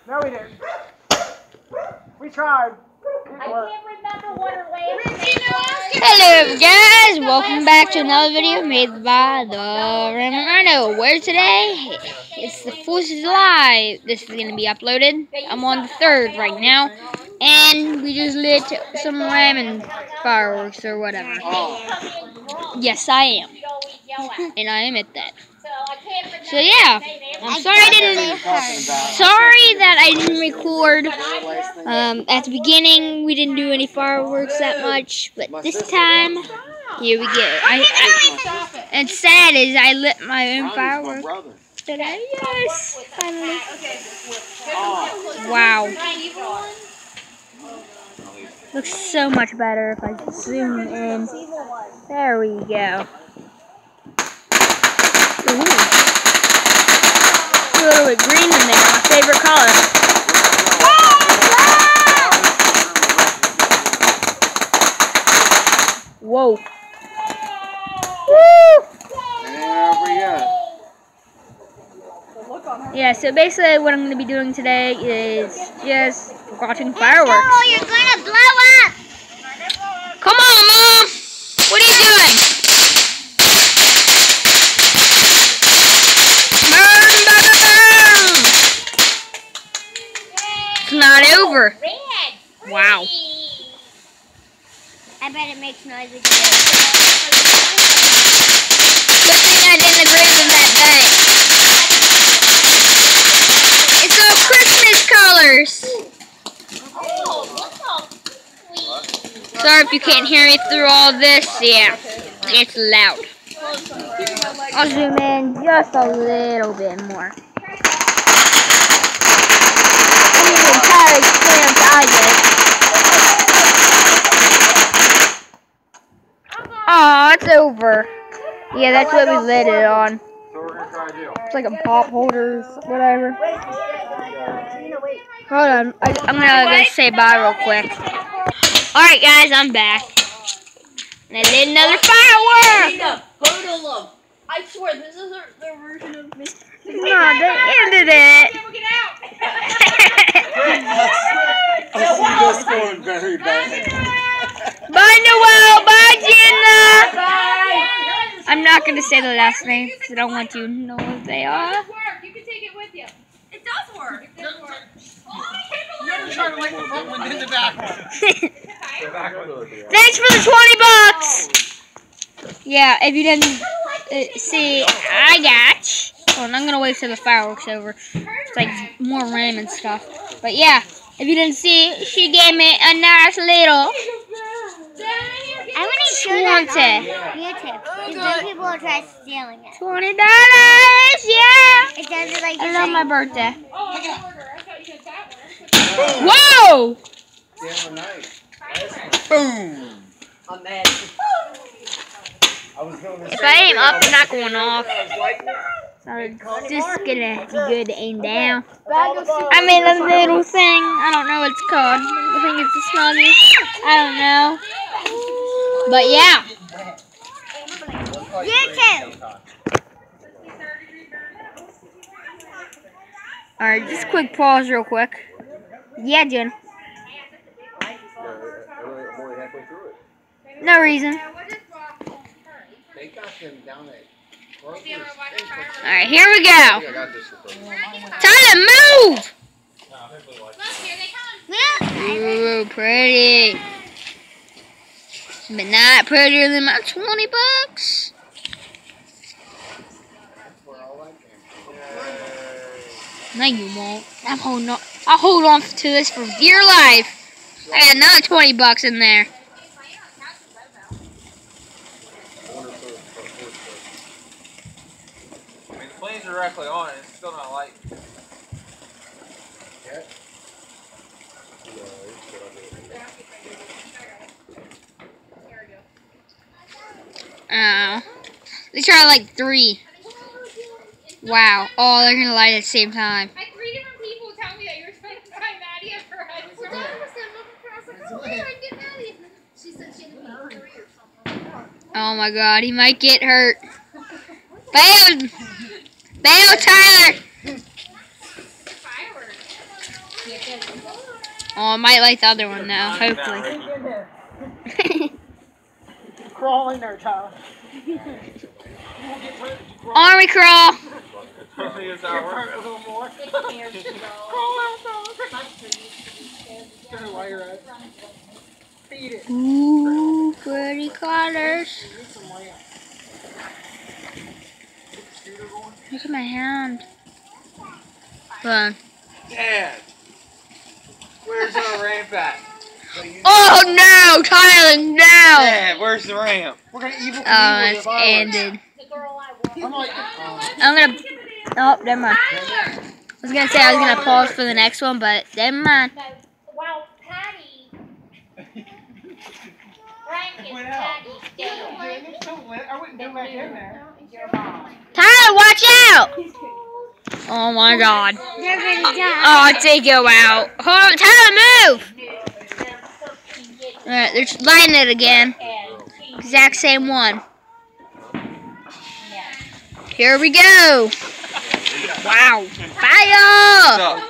No, we didn't. We tried. I can't remember what her last name was. Hello guys, welcome back to another video made by the Ramorano. Where today? It's the 4th of July. This is going to be uploaded. I'm on the 3rd right now. And we just lit some ramen fireworks or whatever. Yes, I am. And I admit that. So yeah, I'm sorry that I didn't record. At the beginning, we didn't do any fireworks that much, but this time, here we go. And sad is I lit my own fireworks today. Yes, finally. Wow. Looks so much better if I zoom in. There we go. Ooh. A little bit green in there, my favorite color. Whoa. Woo! Yeah, so basically what I'm going to be doing today is just watching fireworks. Oh, you're gonna blow up! Come on, Mom! What are you doing? It's not over. Wow. I bet it makes noise again. Good thing I didn't agree with that day. It's all Christmas colors. Oh, look how sweet. Sorry if you can't hear me through all this. Yeah, it's loud. I'll zoom in just a little bit more. Oh, it's over. Yeah, that's what we lit it on. It's like a pop holder, whatever. Hold on, I'm gonna say bye real quick. Alright guys, I'm back. And I lit another firework! Hold on. I swear, this is their version of me. No, they ended it. I see this going very bad. Bye, Noel. Bye, Jenna. Bye. I'm not going to say the last name because I don't want you to know what they are. You can take it with you. It does work. It does work. Never try to like the front one in the back one. Thanks for the $20. Yeah, if you didn't see, I got. Hold on, I'm going to wait till the fireworks over. It's like more rain and stuff. But yeah, if you didn't see, she gave me a nice little I want to show that on YouTube. Because then people will try stealing it. $20, yeah. It does it like I love my birthday. Boom. Whoa! Damn nice. Boom. I'm mad. If I aim up, I'm not going off. So it's just gonna be good to aim down. I made a little thing. I don't know what it's called. I think it's a Snuggie. I don't know. But yeah. YouTube! Alright, just a quick pause real quick. Yeah, Jen. No reason. Alright, here we go. Time to move! Ooh, pretty. But not prettier than my $20. No, you won't. I'm holding on. I'll hold on to this for dear life. I got another $20 in there. I mean, the flames are directly on it. It's still not light. Let's try like 3. Wow. Oh, they're gonna light at the same time. I had 3 different people tell me that you were supposed to find Maddie at her high school. She said she had 3 or something. Oh my God, he might get hurt. Bail! Bail, Tyler! Oh, I might like the other one though. Hopefully. Sneak in there. Crawl in there, Tyler. Army crawl. Here's how it works. A little more. While you're at. Feed it. Ooh, pretty colors. Look at my hand. Hold on. Dad, where's our ramp at? Oh no, Tyler, no! Dad, where's the ramp? We're gonna evil Oh, it's ended. I'm like, I'm gonna. Oh, never mind. I was gonna say I was gonna pause for the next one, but never mind. Well, Patty. Frank is Patty's dad. I wouldn't go back in there. Tyler, watch out! Oh my God. They're gonna die. Oh, they go out. Hold on, Tyler, move! Alright, they're lighting it again. Exact same one. Here we go. Wow. Fire!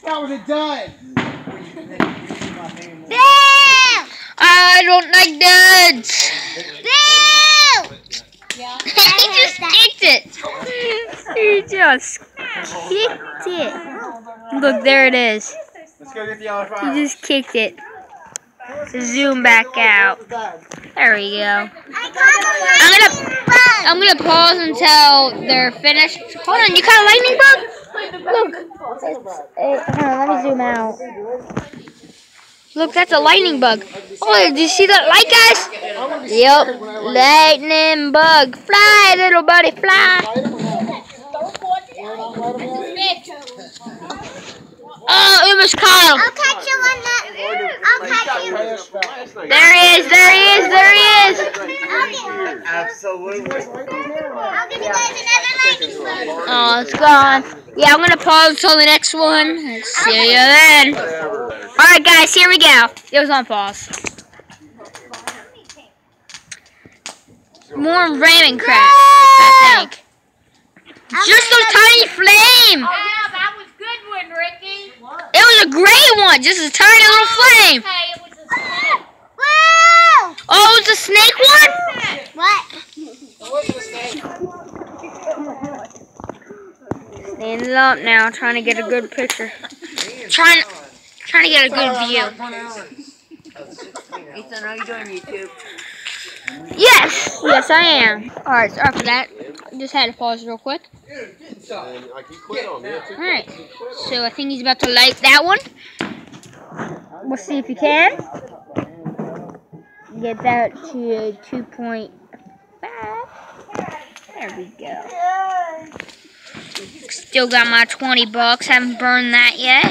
That was a dud. I don't like duds. He just kicked it. He just kicked it. Look, there it is. Let's go get the other He fire. just kicked it. Zoom back out. There we go. I'm gonna pause until they're finished. Hold on, you caught a lightning bug? Look. Hold on, let me zoom out. Look, that's a lightning bug. Oh, did you see that light, guys? Yep, lightning bug. Fly, little buddy, fly. Oh, it was caught him. I'll catch you on that. I'll catch you. There he is, there he is, there he is. Absolutely. I'll give you guys another lightning bug. Oh, it's gone. Yeah, I'm going to pause until the next one. See you then. Alright, guys, here we go. It was on pause. More ramming crap, I think. Just a tiny flame. Oh, yeah, that was a good one, Ricky. It was a great one, just a tiny little flame. Okay, it was a snake. Woo! Oh, it's a snake one? What? Standing up now, trying to get a good picture. Trying to get a good view. Ethan, are you doing YouTube? Yes, I am. Alright, sorry for that. I just had to pause real quick. Alright, so I think he's about to light that one. We'll see if he can. Get that to a 2.5. There we go. Still got my 20 bucks. Haven't burned that yet.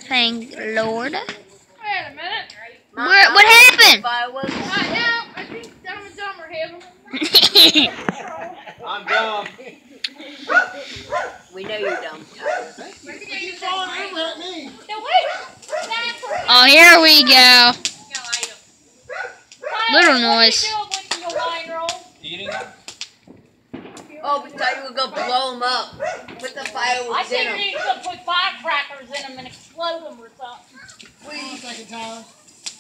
Thank Lord. Wait a minute. What happened? Right now, I think Dumb and Dumber hit him. I'm dumb. We know you're dumb. Oh, here we go. Little noise. Eating them? Oh, we thought you were going to blow them up. Put the I fireworks in think them. you could put firecrackers in them and explode them or something. Second time.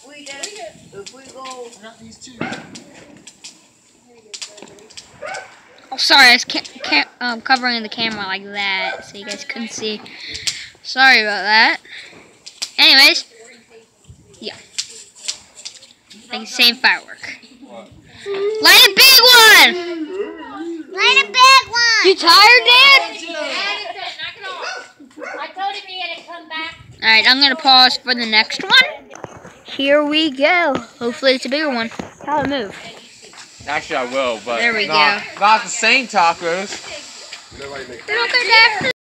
We just, if we go, I got these two. Oh, sorry, I was covering the camera like that so you guys couldn't see. Sorry about that. Anyways, yeah. Like the same firework. Light a big one! Light a big one. You tired, Dad? I told him he had to come back. Alright, I'm going to pause for the next one. Here we go. Hopefully it's a bigger one. Tyler, move. Actually, I will, but There we not the same tacos. Look at that.